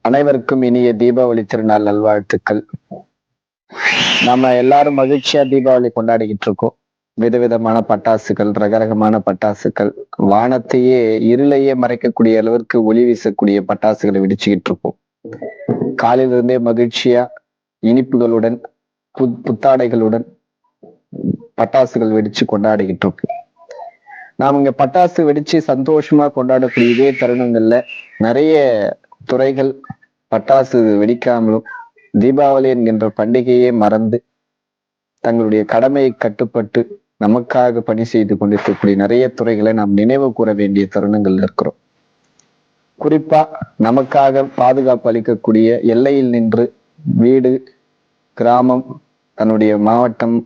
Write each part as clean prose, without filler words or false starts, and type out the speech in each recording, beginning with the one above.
அனைவருக்கும் இனிய தீபாவளி திருநாள் நல்வாழ்த்துக்கள். நம்ம எல்லாரும் மகிழ்ச்சியா தீபாவளி கொண்டாடிக்கிட்டு இருக்கோம். விதவிதமான பட்டாசுகள், ரகரகமான பட்டாசுகள், வானத்தையே இருளையே மறைக்கக்கூடிய அளவிற்கு ஒளி வீசக்கூடிய பட்டாசுகளை வெடிச்சுக்கிட்டு இருக்கோம். காலையிலிருந்தே மகிழ்ச்சியா இனிப்புகளுடன் புத்தாடைகளுடன் பட்டாசுகள் வெடிச்சு கொண்டாடிக்கிட்டு இருக்கோம். நாம் இங்க பட்டாசு வெடிச்சு சந்தோஷமா கொண்டாடக்கூடிய இதே தருணங்கள்ல நிறைய துறைகள் பட்டாசு வெடிக்காமலும் தீபாவளி என்கின்ற பண்டிகையே மறந்து தங்களுடைய கடமையை கட்டுப்பட்டு நமக்காக பணி செய்து கொண்டிருக்கக்கூடிய நிறைய துறைகளை நாம் நினைவு கூற வேண்டிய தருணங்கள் இருக்கிறோம். குறிப்பா நமக்காக பாதுகாப்பு அளிக்கக்கூடிய எல்லையில் நின்று வீடு, கிராமம், தன்னுடைய மாவட்டம்,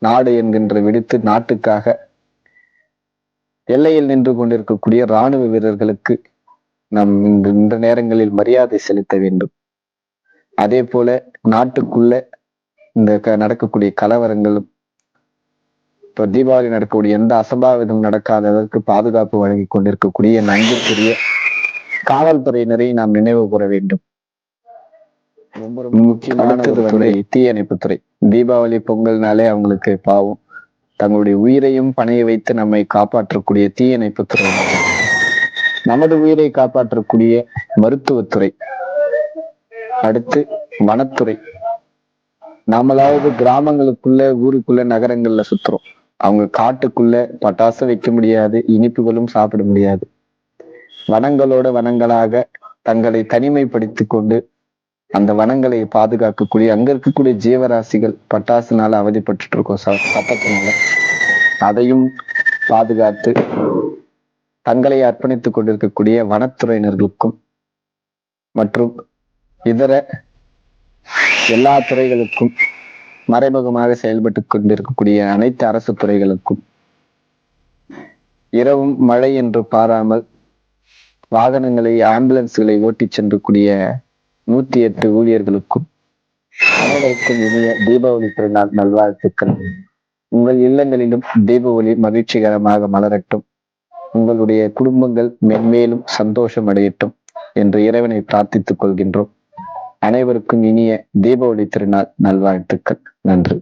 நாடு என்கின்ற விடுத்து நாட்டுக்காக எல்லையில் நின்று கொண்டிருக்கக்கூடிய இராணுவ வீரர்களுக்கு நாம் இந்த நேரங்களில் மரியாதை செலுத்த வேண்டும். அதே போல நாட்டுக்குள்ள இந்த நடக்கக்கூடிய கலவரங்களும் இப்ப தீபாவளி நடக்கக்கூடிய எந்த அசம்பாவிதம் நடக்காததற்கு பாதுகாப்பு வழங்கி கொண்டிருக்கக்கூடிய நன்றிக்குரிய காவல்துறையினரை நாம் நினைவு கூற வேண்டும். ரொம்ப முக்கியமான தீயணைப்புத்துறை. தீபாவளி பொங்கல்னாலே அவங்களுக்கு பாவம், தங்களுடைய உயிரையும் பணைய வைத்து நம்மை காப்பாற்றக்கூடிய தீயணைப்புத்துறை, நமது உயிரை காப்பாற்றக்கூடிய மருத்துவத்துறை, அடுத்து வனத்துறை. நம்மளாவது கிராமங்களுக்குள்ள, ஊருக்குள்ள, நகரங்கள்ல சுத்துறோம். அவங்க காட்டுக்குள்ள பட்டாசு வைக்க முடியாது, இனிப்புகளும் சாப்பிட முடியாது. வனங்களோட வனங்களாக தங்களை தனிமைப்படுத்தி கொண்டு அந்த வனங்களை பாதுகாக்கக்கூடிய அங்க இருக்கக்கூடிய ஜீவராசிகள் பட்டாசுனால அவதிப்பட்டு இருக்கோம். சத்தத்தினால அதையும் பாதுகாத்து தங்களை அர்ப்பணித்துக் கொண்டிருக்கக்கூடிய வனத்துறையினர்களுக்கும் மற்றும் இதர எல்லா துறைகளுக்கும், மறைமுகமாக செயல்பட்டு கொண்டிருக்கக்கூடிய அனைத்து அரசு துறைகளுக்கும், இரவும் மழை என்று பாராமல் வாகனங்களை, ஆம்புலன்ஸ்களை ஓட்டி சென்றக்கூடிய 108 ஊழியர்களுக்கும் அனைவருக்கும் இனிய தீபாவளி திருநாள் நல்வாழ்த்துக்கள். உங்கள் இல்லங்களிலும் தீபாவளி மகிழ்ச்சிகரமாக மலரட்டும். உங்களுடைய குடும்பங்கள் மென்மேலும் சந்தோஷம் அடையட்டும் என்று இறைவனை பிரார்த்தித்துக் கொள்கின்றோம். அனைவருக்கும் இனிய தீபாவளி திருநாள் நல்வாழ்த்துக்கள். நன்றி.